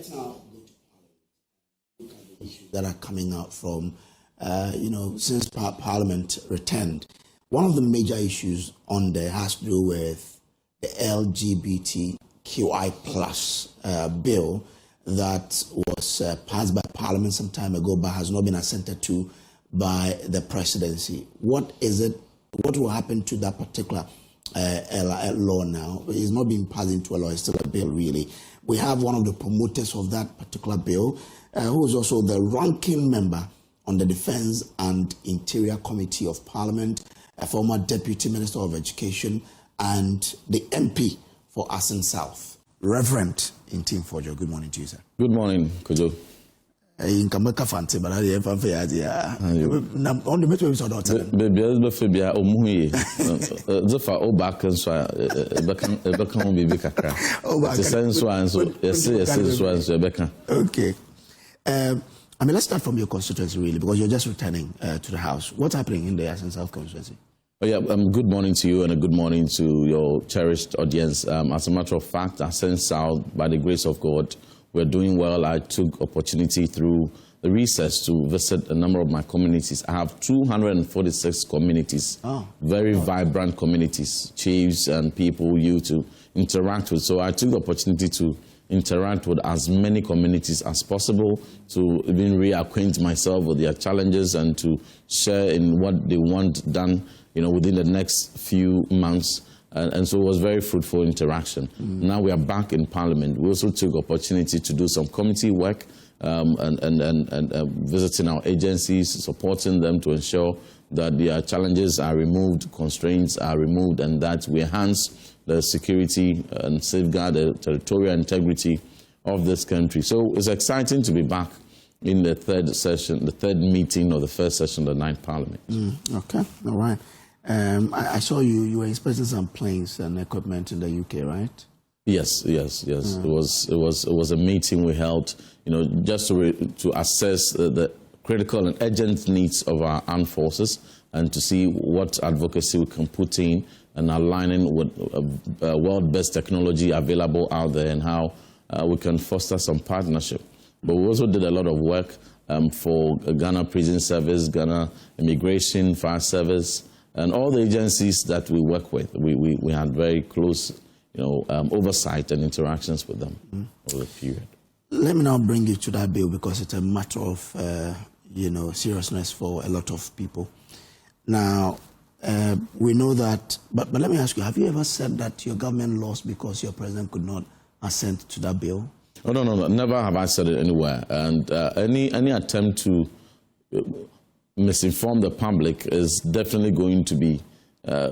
let's now go to Parliament. Look at the issues that are coming out from, since Parliament returned. One of the major issues on there has to do with the LGBTQI plus bill that was passed by Parliament some time ago, but has not been assented to by the presidency. What is it? What will happen to that particular law now? It's not being passed into a law, it's still a bill, really. We have one of the promoters of that particular bill, who is also the ranking member on the Defence and Interior Committee of Parliament, a former Deputy Minister of Education, and the MP for Asen South, Reverend Ntim Fordjour. Good morning to you, sir. Good morning, Kojo. In Kamaka Fanti, but I have a fair idea. On the metro, so don't baby, Fabia, or Muhi, the far old back and so Beckham baby Kaka. Oh, the sense one, so yes, Rebecca. Okay. Let's start from your constituency, really, because you're just returning to the House. What's happening in the Asen South constituency? Oh, yeah, good morning to you and a good morning to your cherished audience. As a matter of fact, Asen South, by the grace of God, we're doing well. I took opportunity through the recess to visit a number of my communities. I have 246 communities, very vibrant communities, chiefs and people you to interact with. So I took the opportunity to interact with as many communities as possible, to even reacquaint myself with their challenges and to share in what they want done, within the next few months. And so it was very fruitful interaction. Now we are back in Parliament. We also took opportunity to do some committee work and visiting our agencies, supporting them to ensure that their challenges are removed, constraints are removed, and that we enhance the security and safeguard the territorial integrity of this country. So it's exciting to be back in the third session, the third meeting of the first session of the 9th Parliament. Okay, all right. I saw you were inspecting some planes and equipment in the UK, right? Yes. It was a meeting we held, just to assess the critical and urgent needs of our armed forces and to see what advocacy we can put in and aligning with world-best technology available out there and how we can foster some partnership. But we also did a lot of work for Ghana Prison Service, Ghana Immigration, Fire Service, and all the agencies that we work with. We had very close oversight and interactions with them over the period. Let me now bring you to that bill because it's a matter of seriousness for a lot of people. Now, we know that, but let me ask you, have you ever said that your government lost because your president could not assent to that bill? Oh, no, never have I said it anywhere. And any attempt to misinform the public is definitely going to be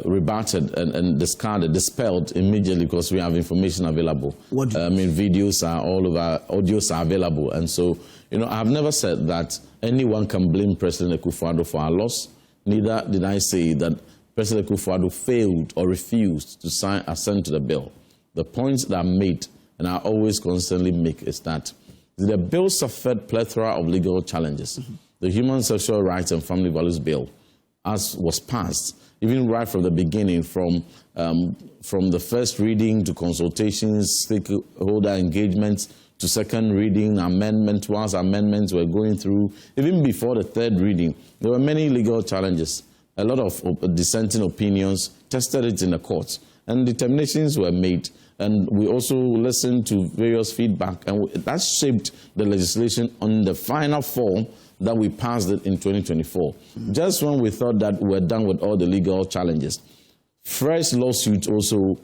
rebutted and discarded, dispelled immediately because we have information available. Videos are all over, audios are available. And so, I have never said that anyone can blame President Akufo-Addo for our loss. Neither did I say that President Akufo-Addo failed or refused to assent to the bill. The points that I made, and I always constantly make, is that the bill suffered plethora of legal challenges. The Human Sexual Rights and Family Values Bill, as was passed, even right from the beginning, from the first reading to consultations, stakeholder engagements, to second reading, amendment, once amendments were going through, even before the third reading, there were many legal challenges. A lot of dissenting opinions, tested it in the courts, and determinations were made. And we also listened to various feedback, and that shaped the legislation on the final form that we passed it in 2024. Just when we thought that we were done with all the legal challenges, fresh lawsuits also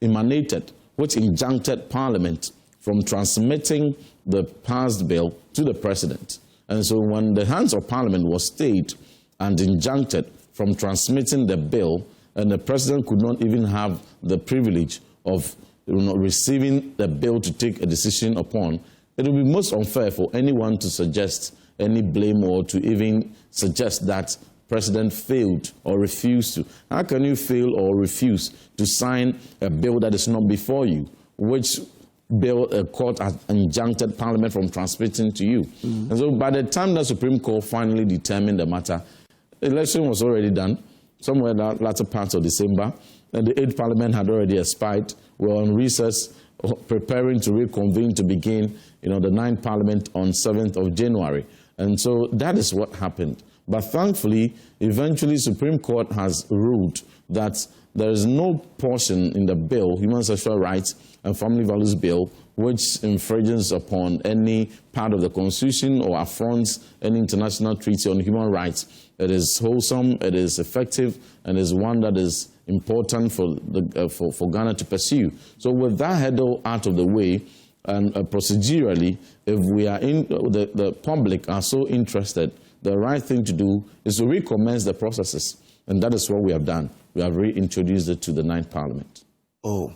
emanated, which injuncted Parliament from transmitting the passed bill to the President. And so when the hands of Parliament was stayed and injuncted from transmitting the bill, and the President could not even have the privilege of receiving the bill to take a decision upon, it would be most unfair for anyone to suggest any blame or to even suggest that President failed or refused to. How can you fail or refuse to sign a bill that is not before you, which bill a court has injuncted Parliament from transmitting to you? And so by the time the Supreme Court finally determined the matter, the election was already done, somewhere in the latter part of December, and the 8th Parliament had already expired. We were on recess preparing to reconvene to begin, the 9th Parliament on 7th of January. And so that is what happened. But thankfully, eventually Supreme Court has ruled that there is no portion in the bill, Human Sexual Rights and Family Values Bill, which infringes upon any part of the Constitution or affronts any international treaty on human rights. It is wholesome, it is effective, and is one that is important for Ghana to pursue. So with that hurdle out of the way, and procedurally, if we are the public are so interested, the right thing to do is to recommence the processes. And that is what we have done. We have reintroduced it to the 9th Parliament. Oh,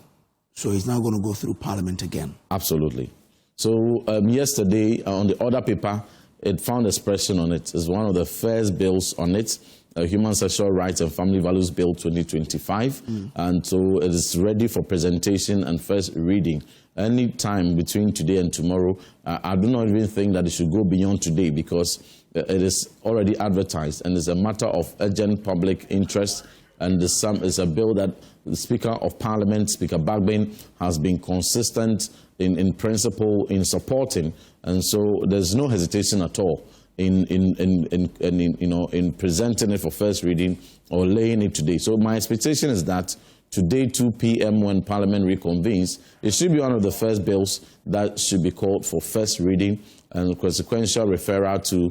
so it's now going to go through Parliament again? Absolutely. So yesterday, on the order paper, it found expression on it. It's one of the first bills on it, Human Sexual Rights and Family Values Bill 2025. And so it is ready for presentation and first reading. Any time between today and tomorrow, I do not even think that it should go beyond today, because it is already advertised and it's a matter of urgent public interest, and it's a bill that the Speaker of Parliament, Speaker Bagbin, has been consistent in principle in supporting, and so there's no hesitation at all in presenting it for first reading or laying it today. So my expectation is that today, 2 p.m. when Parliament reconvenes, it should be one of the first bills that should be called for first reading, and consequential referral to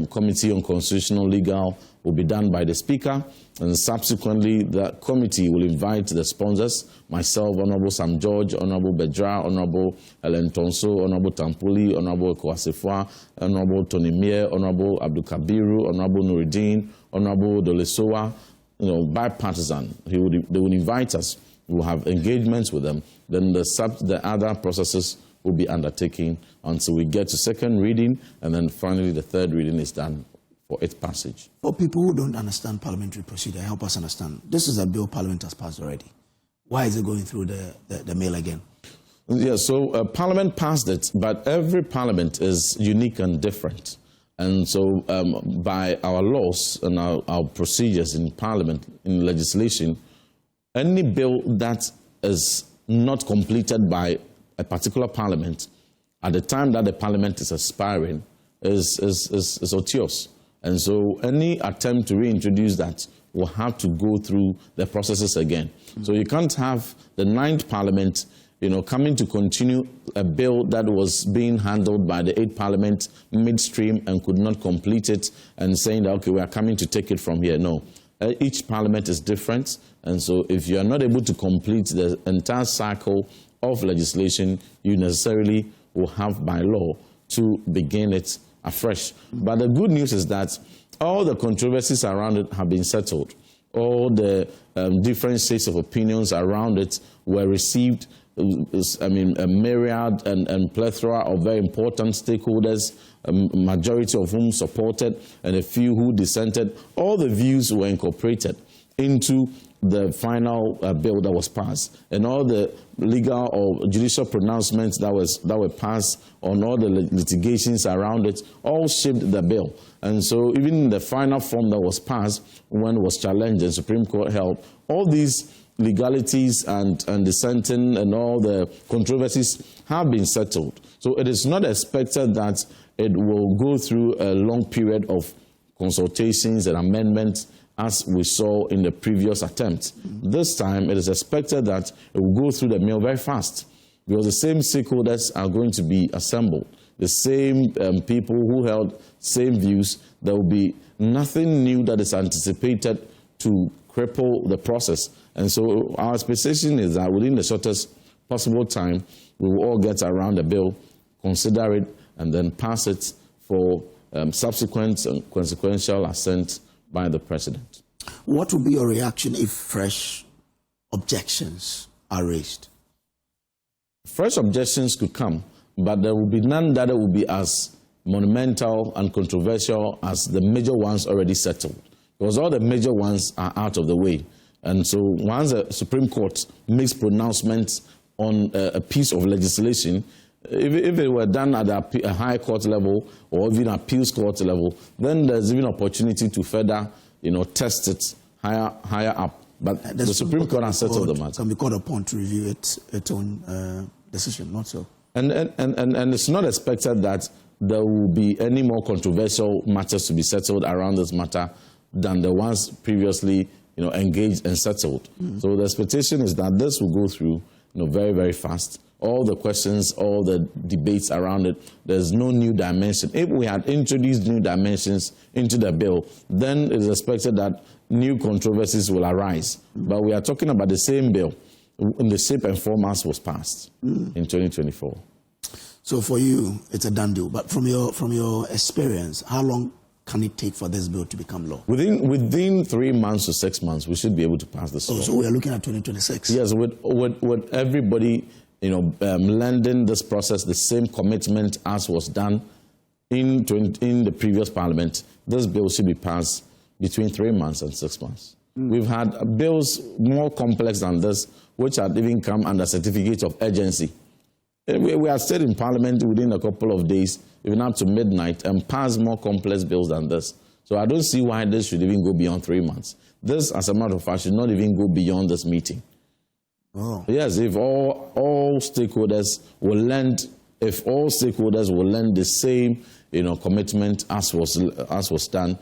Committee on Constitutional Legal will be done by the Speaker, and subsequently the committee will invite the sponsors, myself, Honorable Sam George, Honorable Bedra, Honorable Helen Tonso, Honorable Tampuli, Honorable Kwasifwa, Honorable Tony Mier, Honorable Abdul Kabiru, Honorable Nuruddin, Honorable Dolesowa, bipartisan. They will invite us. We'll have engagements with them. Then the other processes will be undertaken until we get to second reading, and then finally the third reading is done for its passage. For people who don't understand parliamentary procedure, help us understand. This is a bill Parliament has passed already. Why is it going through the mail again? Yeah, so Parliament passed it, but every Parliament is unique and different. And so by our laws and our procedures in Parliament, in legislation, any bill that is not completed by a particular Parliament at the time that the Parliament is expiring is odious. And so any attempt to reintroduce that will have to go through the processes again. So you can't have the 9th Parliament coming to continue a bill that was being handled by the 8th Parliament midstream and could not complete it, and saying that, okay, we are coming to take it from here. No. Each Parliament is different, and so if you are not able to complete the entire cycle of legislation, you necessarily will have by law to begin it afresh. But the good news is that all the controversies around it have been settled. All the different states of opinions around it were received. I mean, a myriad and plethora of very important stakeholders, a majority of whom supported and a few who dissented. All the views were incorporated into the final bill that was passed, and all the legal or judicial pronouncements that were passed on all the litigations around it all shaped the bill. And so even the final form that was passed, when it was challenged and Supreme Court held, all these legalities and dissenting and all the controversies have been settled. So it is not expected that it will go through a long period of consultations and amendments as we saw in the previous attempt. This time it is expected that it will go through the mill very fast, because the same stakeholders are going to be assembled, the same people who held same views. There will be nothing new that is anticipated to cripple the process. And so our expectation is that within the shortest possible time, we will all get around the bill, consider it, and then pass it for subsequent and consequential assent by the President. What will be your reaction if fresh objections are raised? Fresh objections could come, but there will be none that will be as monumental and controversial as the major ones already settled, because all the major ones are out of the way. And so once the Supreme Court makes pronouncements on a piece of legislation, if it were done at a high court level or even appeals court level, then there's even opportunity to further, test it higher up. But the Supreme Court has settled the matter. Can be called upon to review its own decision, not so. And it's not expected that there will be any more controversial matters to be settled around this matter than the ones previously, engaged and settled. So the expectation is that this will go through, very, very fast. All the questions, all the debates around it, there's no new dimension. If we had introduced new dimensions into the bill, then it is expected that new controversies will arise. But we are talking about the same bill in the shape and form as was passed in 2024. So for you, it's a done deal. But from your experience, how long can it take for this bill to become law? Within 3 months to 6 months, we should be able to pass this law. So we are looking at 2026. Yes, with everybody, lending this process the same commitment as was done in the previous parliament, this bill should be passed between 3 months and 6 months. We've had bills more complex than this, which had even come under certificate of urgency. We have stayed in parliament within a couple of days, even up to midnight, and passed more complex bills than this. So I don't see why this should even go beyond 3 months. This, as a matter of fact, should not even go beyond this meeting. Oh. Yes, if all stakeholders will lend the same, commitment as was done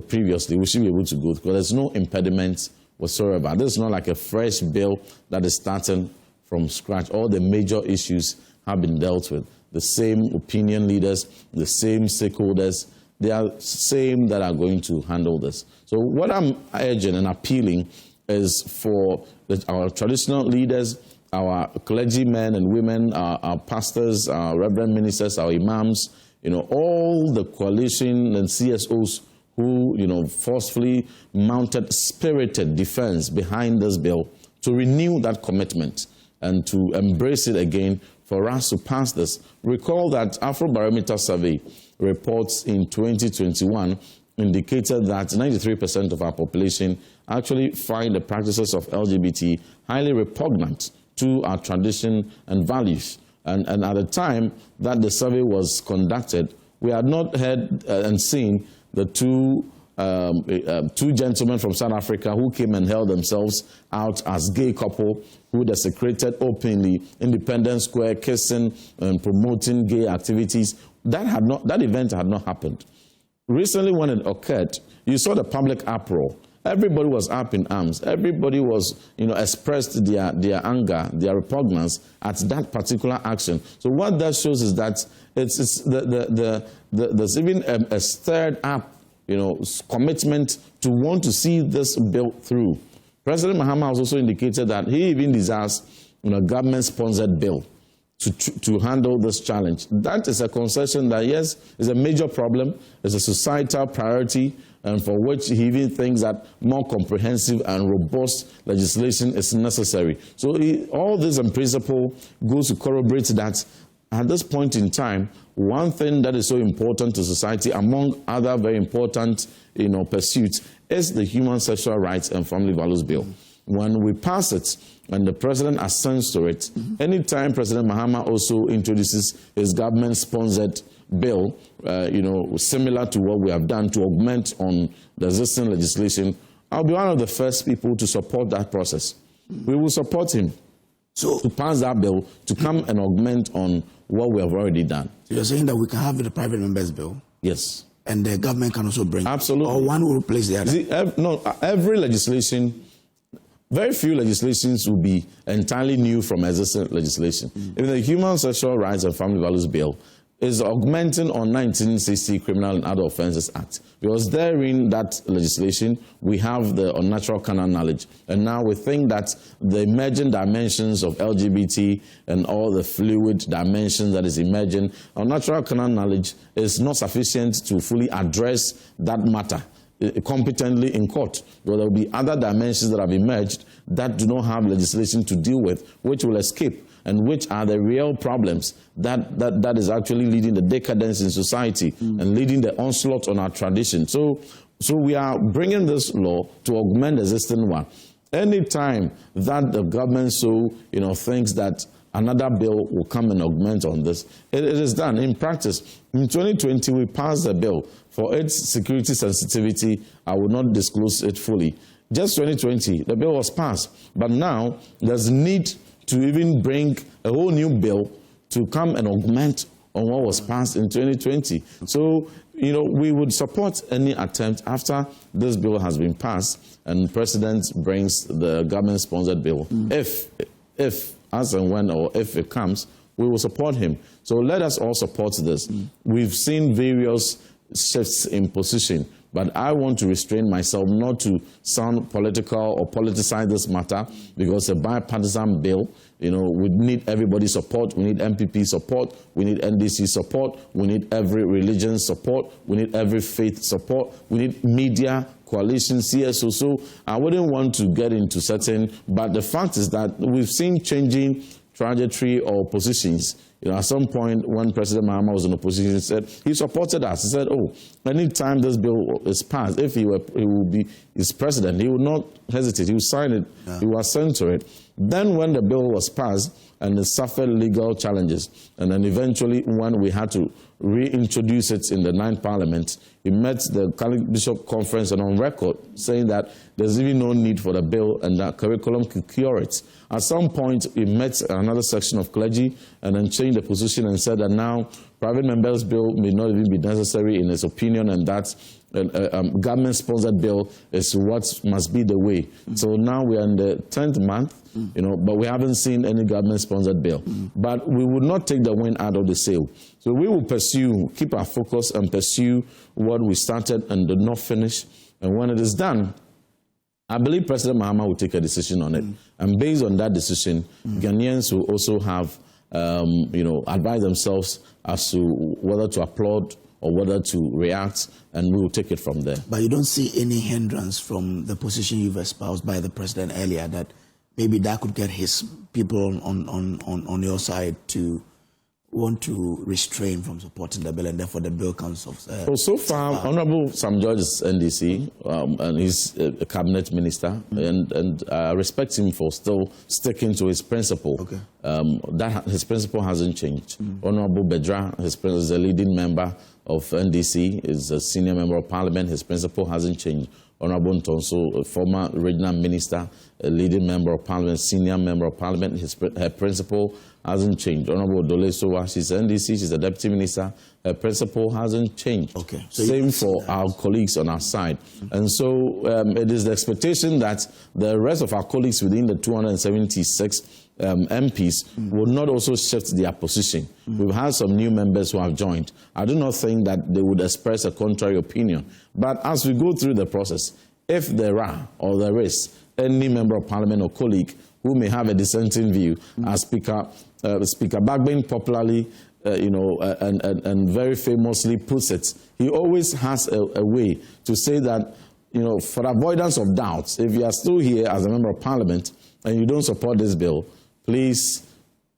previously, we should be able to go, because there's no impediment whatsoever. This is not like a fresh bill that is starting from scratch. All the major issues have been dealt with. The same opinion leaders, the same stakeholders, they are same that are going to handle this. So what I'm urging and appealing is for our traditional leaders, our clergymen and women, our pastors, our reverend ministers, our imams, all the coalition and CSOs who, forcefully mounted spirited defense behind this bill, to renew that commitment and to embrace it again for us to pass this. Recall that Afrobarometer survey reports in 2021 indicated that 93% of our population actually find the practices of LGBT highly repugnant to our tradition and values. And at the time that the survey was conducted, we had not heard and seen the two gentlemen from South Africa who came and held themselves out as gay couple who desecrated openly Independence Square, kissing and promoting gay activities. That event had not happened. Recently, when it occurred, you saw the public uproar. Everybody was up in arms. Everybody was, expressed their anger, their repugnance at that particular action. So what that shows is that there's even a stirred up, commitment to want to see this bill through. President Mahama has also indicated that he even desires, a government-sponsored bill to handle this challenge. That is a concession that, yes, is a major problem, it's a societal priority, and for which he even thinks that more comprehensive and robust legislation is necessary. So all this in principle goes to corroborate that at this point in time, one thing that is so important to society, among other very important pursuits, is the Human Sexual Rights and Family Values Bill. When we pass it and the president assents to it, anytime President Mahama also introduces his government-sponsored bill, similar to what we have done to augment on the existing legislation, I'll be one of the first people to support that process. We will support him to pass that bill, to come and augment on what we have already done. So you're saying that we can have the private members bill? Yes. And the government can also bring Absolutely. Or one will replace the other? See, every legislation, very few legislations will be entirely new from existing legislation. If the Human Sexual Rights and Family Values Bill is augmenting on 1960 Criminal and Other Offences Act, because therein that legislation we have the unnatural carnal knowledge, and now we think that the emerging dimensions of LGBT and all the fluid dimensions that is emerging, unnatural carnal knowledge is not sufficient to fully address that matter competently in court. But there will be other dimensions that have emerged that do not have legislation to deal with, which will escape, and which are the real problems that is actually leading the decadence in society and leading the onslaught on our tradition. So we are bringing this law to augment the existing one. Anytime that the government thinks that another bill will come and augment on this, it is done. In practice, in 2020, we passed a bill. For its security sensitivity, I will not disclose it fully. Just 2020, the bill was passed. But now, there's need to even bring a whole new bill to come and augment on what was passed in 2020. So, you know, we would support any attempt after this bill has been passed and President brings the government-sponsored bill. If, as and when, or if it comes, we will support him. So let us all support this. We've seen various shifts in position, but I want to restrain myself not to sound political or politicize this matter, because a bipartisan bill, you know, we need everybody's support. We need MPP support. We need NDC support. We need every religion support. We need every faith support. We need media, coalition, CSO. So I wouldn't want to get into certain, but the fact is that we've seen changing trajectory or positions. You know, at some point when President Mahama was in opposition, he said he supported us. He said, "Oh, anytime this bill is passed, if he will be his president, he would not hesitate. He would sign it. He would assent to it." Then, when the bill was passed and it suffered legal challenges, and then eventually, when we had to reintroduce it in the 9th Parliament, he met the Catholic Bishop Conference and on record saying that there's even no need for the bill and that curriculum could cure it. At some point, he met another section of clergy and then changed the position and said that now private members' bill may not even be necessary in his opinion, and that government-sponsored bill is what must be the way. So now we are in the 10th month, you know, but we haven't seen any government-sponsored bill. But we would not take the wind out of the sail. So we will pursue, keep our focus and pursue what we started and did not finish. And when it is done, I believe President Mahama will take a decision on it. And based on that decision, Ghanaians will also have, you know, advise themselves as to whether to applaud or whether to react, and we will take it from there. But you don't see any hindrance from the position you've espoused by the president earlier, that maybe that could get his people on your side to want to restrain from supporting the bill, and therefore the bill comes off. So far, Honorable Sam George is NDC, and he's a cabinet minister, and I respect him for still sticking to his principle. Okay. That his principle hasn't changed. Honorable Bedra is a leading member of NDC, is a senior member of parliament. His principle hasn't changed. Honorable Ntonso, a former regional minister, a leading member of parliament, senior member of parliament, her principle hasn't changed. Honorable Dole Sowa, she's NDC, she's a deputy minister, her principle hasn't changed. Okay. So same for our colleagues on our side. And so it is the expectation that the rest of our colleagues within the 276 MPs will not also shift their position. We've had some new members who have joined. I do not think that they would express a contrary opinion. But as we go through the process, if there are or there is any member of parliament or colleague who may have a dissenting view, as Speaker Bagbin popularly and very famously puts it, he always has a way to say that, you know, for avoidance of doubts, if you are still here as a member of parliament and you don't support this bill, please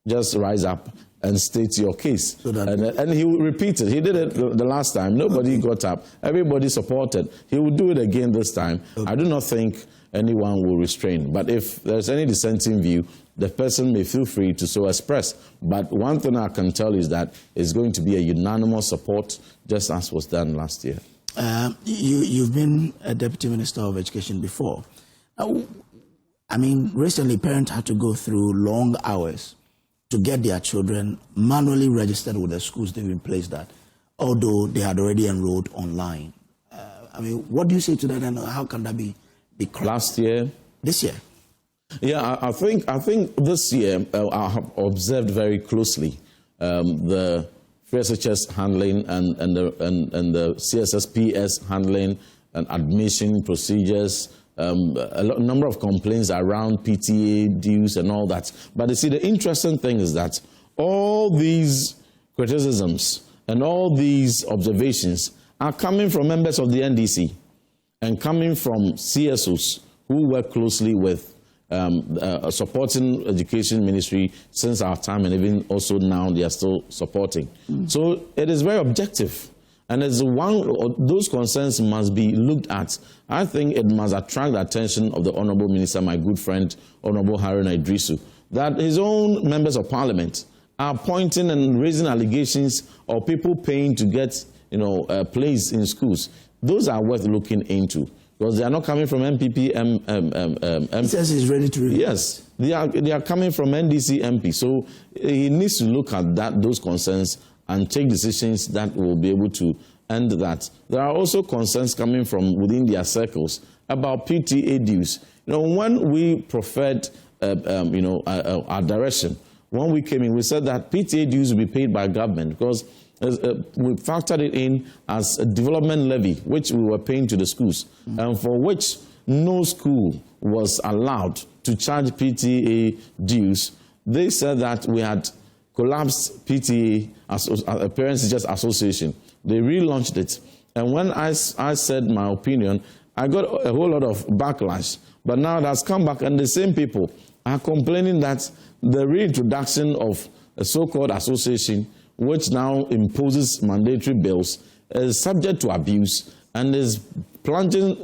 just rise up and state your case. So and he will repeat it. He did it the last time. Nobody got up. Everybody supported. He will do it again this time. I do not think anyone will restrain. But if there's any dissenting view, the person may feel free to so express. But one thing I can tell is that it's going to be a unanimous support, just as was done last year. You've been a Deputy Minister of Education before. I mean, recently parents had to go through long hours to get their children manually registered with the schools they've been placed at, although they had already enrolled online. I mean, what do you say to that, and how can that be correct? Last year? This year? Yeah, I think this year I have observed very closely the FSHS handling and the CSSPS handling and admission procedures. A number of complaints around PTA dues and all that. But you see, the interesting thing is that all these criticisms and all these observations are coming from members of the NDC and coming from CSOs who work closely with supporting education ministry since our time, and even also now they are still supporting. So it is very objective. And as those concerns must be looked at. I think it must attract the attention of the Honourable Minister, my good friend, Honourable Haruna Idrisu, that his own members of parliament are pointing and raising allegations of people paying to get, you know, placed in schools. Those are worth looking into, because they are not coming from MPP. He says he's ready to release. Yes, they are coming from NDC MP. So he needs to look at those concerns and take decisions that will be able to end that. There are also concerns coming from within their circles about PTA dues. When we preferred, our direction, when we came in, we said that PTA dues will be paid by government because we factored it in as a development levy, which we were paying to the schools, and for which no school was allowed to charge PTA dues. They said that we had collapsed PTA, Parents Teachers Association. They relaunched it. And when I said my opinion, I got a whole lot of backlash. But now it has come back, and the same people are complaining that the reintroduction of a so-called association, which now imposes mandatory bills, is subject to abuse and is plunging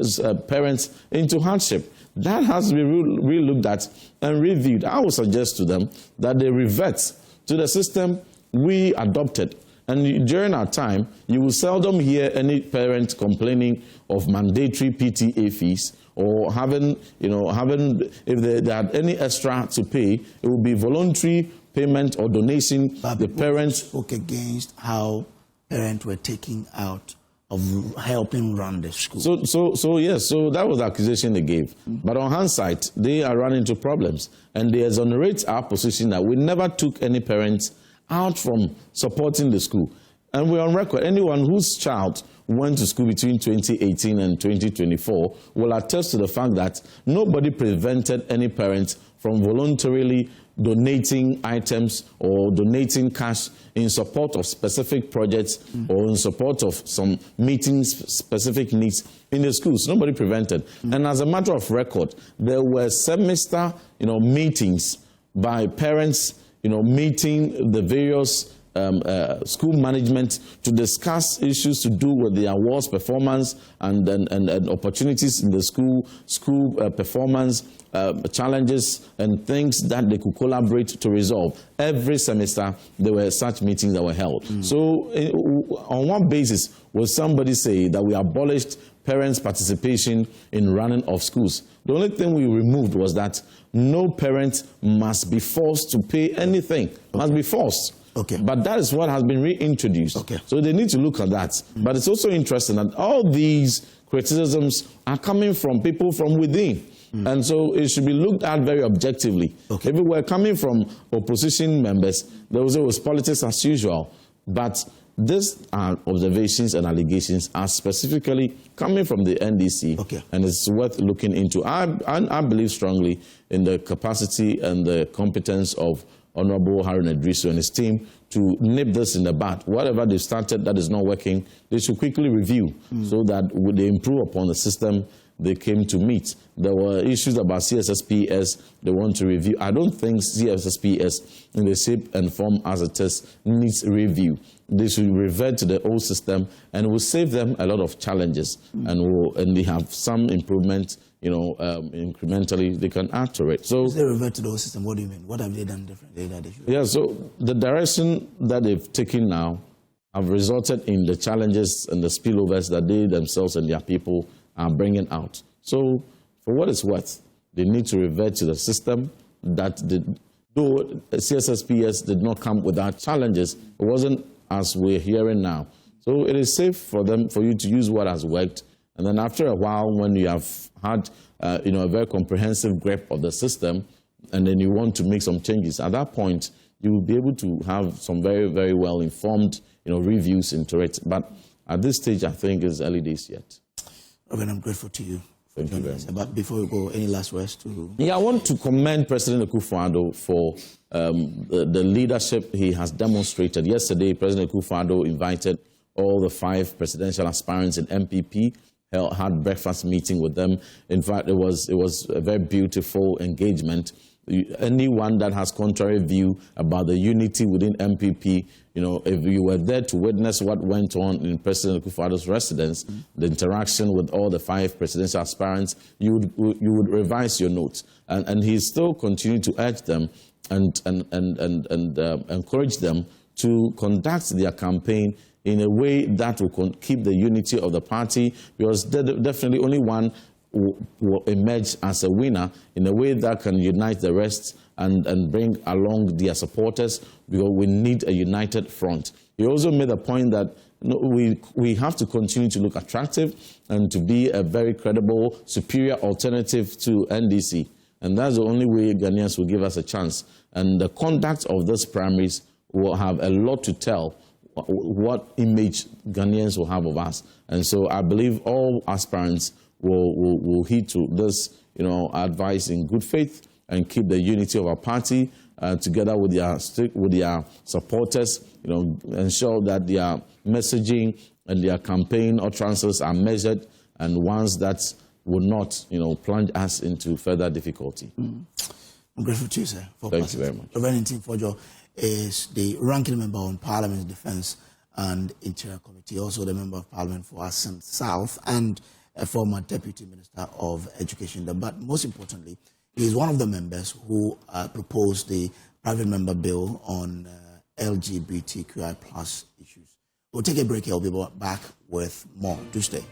parents into hardship. That has to be re-looked at and reviewed. I would suggest to them that they revert to the system we adopted. And during our time, you will seldom hear any parent complaining of mandatory PTA fees or having, if they had any extra to pay, it would be voluntary payment or donation. But the parents spoke against how parents were taking out of helping run the school. So yes, so that was the accusation they gave. But on hindsight, they are running into problems, and they exonerate our position that we never took any parents out from supporting the school. And we're on record. Anyone whose child went to school between 2018 and 2024 will attest to the fact that nobody prevented any parent from voluntarily donating items or donating cash in support of specific projects or in support of some meeting specific needs in the schools. Nobody prevented. And as a matter of record, there were semester, meetings by parents, meeting the various school management to discuss issues to do with the awards performance and opportunities in the school performance, challenges and things that they could collaborate to resolve. Every semester there were such meetings that were held. So on what basis will somebody say that we abolished parents' participation in running of schools? The only thing we removed was that no parent must be forced to pay anything, must be forced. Okay. But that is what has been reintroduced. Okay. So they need to look at that. But it's also interesting that all these criticisms are coming from people from within. And so it should be looked at very objectively. Okay. If it were coming from opposition members, there was politics as usual. But these observations and allegations are specifically coming from the NDC. Okay. And it's worth looking into. I believe strongly in the capacity and the competence of Honorable Harun Idrisu and his team to nip this in the bud. Whatever they started that is not working, they should quickly review so that would they improve upon the system they came to meet. There were issues about CSSPS they want to review. I don't think CSSPS in the shape and form as it is needs review. They should revert to the old system and will save them a lot of challenges and they have some improvement, incrementally they can add to it. So they revert to the old system. What do you mean? What have they done differently? Yeah, so the direction that they've taken now have resulted in the challenges and the spillovers that they themselves and their people are bringing out. So for what it's worth, they need to revert to the system that though CSSPS did not come without challenges, it wasn't as we're hearing now. So it is safe for you to use what has worked. And then after a while, when you have had a very comprehensive grip of the system, and then you want to make some changes, at that point, you will be able to have some very, very well-informed reviews into it. But at this stage, I think it's early days yet. Robin, I'm grateful to you. Thank you very much. But before we go, any last words to... Yeah, I want to commend President Akufo-Addo for the leadership he has demonstrated. Yesterday, President Akufo-Addo invited all the 5 presidential aspirants in MPP, had breakfast meeting with them. In fact, it was a very beautiful engagement. Anyone that has contrary view about the unity within MPP, if you were there to witness what went on in President Akufo-Addo's residence, the interaction with all the 5 presidential aspirants, you would revise your notes. And he still continued to urge them and encourage them to conduct their campaign in a way that will keep the unity of the party, because definitely only one will emerge as a winner in a way that can unite the rest and bring along their supporters, because we need a united front. He also made a point that we have to continue to look attractive and to be a very credible, superior alternative to NDC. And that's the only way Ghanaians will give us a chance. And the conduct of these primaries will have a lot to tell what image Ghanaians will have of us. And so I believe all aspirants will heed to this, advice in good faith and keep the unity of our party together with their supporters, ensure that their messaging and their campaign utterances are measured and ones that will not, plunge us into further difficulty. I'm grateful to you, sir. Thank you very much. Reverend Ntim Fordjour is the ranking member on Parliament's Defence and Interior Committee, also the member of Parliament for Ascent South, and a former Deputy Minister of Education. But most importantly, he is one of the members who proposed the private member bill on LGBTQI+ issues. We'll take a break here. We'll be back with more. Do stay.